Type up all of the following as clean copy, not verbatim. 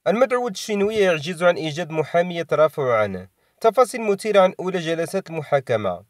المدعوة الشينوية يعجز عن إيجاد محامي يترافع عنه. تفاصيل مثيرة عن أولى جلسات المحاكمة.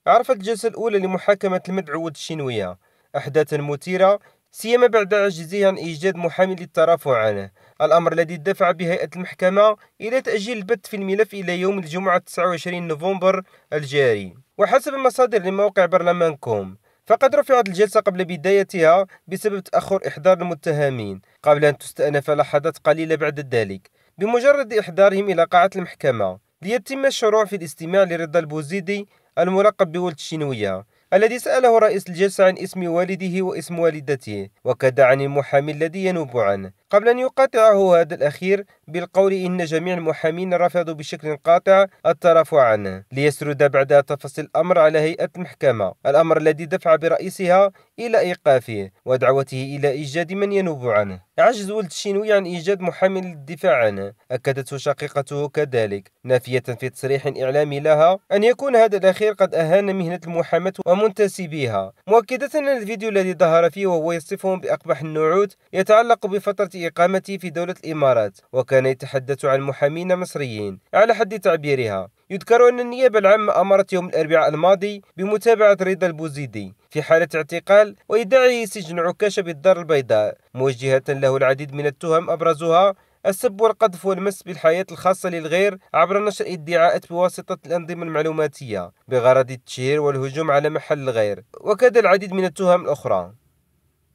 عرفت الجلسة الأولى لمحاكمة المدعوة الشينوية أحداثا مثيرة، سيما بعد عجزه عن إيجاد محامي للترافع عنه، الأمر الذي دفع بهيئة المحكمة إلى تأجيل البت في الملف إلى يوم الجمعة 29 نوفمبر الجاري. وحسب مصادر لموقع برلمان كوم، فقد رفعت الجلسة قبل بدايتها بسبب تأخر إحضار المتهمين قبل أن تستأنف لحظات قليلة بعد ذلك، بمجرد إحضارهم إلى قاعة المحكمة ليتم الشروع في الاستماع لرضا البوزيدي الملقب بولد الشينوية، الذي سأله رئيس الجلسة عن اسم والده واسم والدته، وكذا عن المحامي الذي ينوب عنه، قبل أن يقاطعه هذا الأخير بالقول إن جميع المحامين رفضوا بشكل قاطع الترافع عنه، ليسرد بعدها تفاصيل الأمر على هيئة المحكمة، الأمر الذي دفع برئيسها إلى إيقافه ودعوته إلى إيجاد من ينوب عنه. عجز ولد الشينوي عن إيجاد محامي للدفاع عنه أكدته شقيقته كذلك، نافية في تصريح إعلامي لها أن يكون هذا الأخير قد أهان مهنة المحاماة ومنتسبيها، مؤكدة أن الفيديو الذي ظهر فيه وهو يصفهم بأقبح النعوت يتعلق بفترة إقامته في دولة الإمارات، وكان يتحدث عن محامين مصريين على حد تعبيرها. يذكر أن النيابة العامة أمرت يوم الأربعاء الماضي بمتابعة رضا البوزيدي في حالة اعتقال وإيداعه سجن عكاشة بالدار البيضاء، موجهة له العديد من التهم أبرزها السب والقذف والمس بالحياة الخاصة للغير عبر نشر ادعاءات بواسطة الأنظمة المعلوماتية بغرض التشهير والهجوم على محل الغير، وكذا العديد من التهم الأخرى.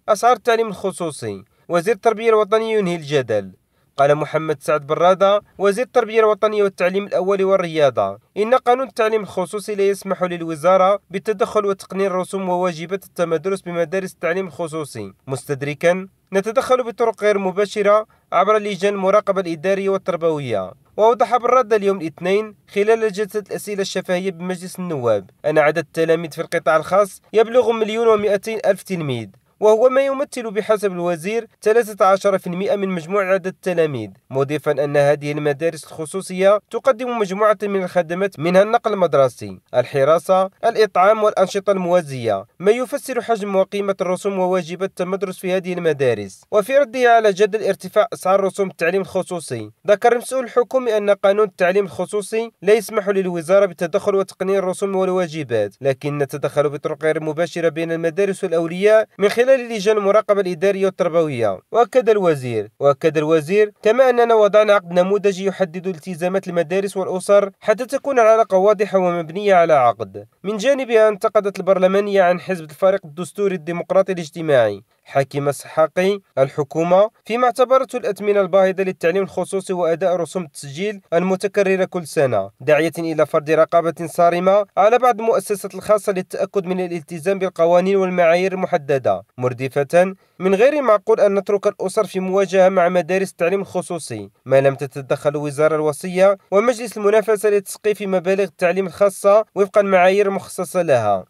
أسعار التعليم الخصوصي، وزير التربية الوطنية ينهي الجدل. قال محمد سعد برادة وزير التربية الوطنية والتعليم الأول والرياضة إن قانون التعليم الخصوصي لا يسمح للوزارة بالتدخل وتقنين رسوم وواجبات التمدرس بمدارس التعليم الخصوصي، مستدركا نتدخل بطرق غير مباشرة عبر لجان المراقبة الإدارية والتربوية. وأوضح برادة اليوم الاثنين خلال جلسة الأسئلة الشفهية بمجلس النواب أن عدد التلاميذ في القطاع الخاص يبلغ 1,200,000 تلميذ، وهو ما يمثل بحسب الوزير 13% من مجموع عدد التلاميذ، مضيفا أن هذه المدارس الخصوصية تقدم مجموعة من الخدمات منها النقل المدرسي، الحراسة، الإطعام والأنشطة الموازية، ما يفسر حجم وقيمة الرسوم وواجبات التمدرس في هذه المدارس. وفي رده على جدل ارتفاع أسعار رسوم التعليم الخصوصي، ذكر المسؤول الحكومي أن قانون التعليم الخصوصي لا يسمح للوزارة بالتدخل وتقنين الرسوم والواجبات، لكن نتدخل بطرق غير مباشرة بين المدارس والأولياء من خلال لجان المراقبة الإدارية والتربوية. وأكد الوزير كما أننا وضعنا عقد نموذجي يحدد التزامات المدارس والأسر حتى تكون العلاقة واضحة ومبنية على عقد. من جانبها انتقدت البرلمانية عن حزب الفريق الدستوري الديمقراطي الاجتماعي حكيم السحاقي الحكومة فيما اعتبرته الأثمنة الباهظة للتعليم الخصوصي وأداء رسوم التسجيل المتكررة كل سنة، داعية إلى فرض رقابة صارمة على بعض المؤسسات الخاصة للتأكد من الالتزام بالقوانين والمعايير المحددة، مردفة من غير المعقول أن نترك الأسر في مواجهة مع مدارس التعليم الخصوصي ما لم تتدخل الوزارة الوصية ومجلس المنافسة لتسقيف مبالغ التعليم الخاصة وفق المعايير المخصصة لها.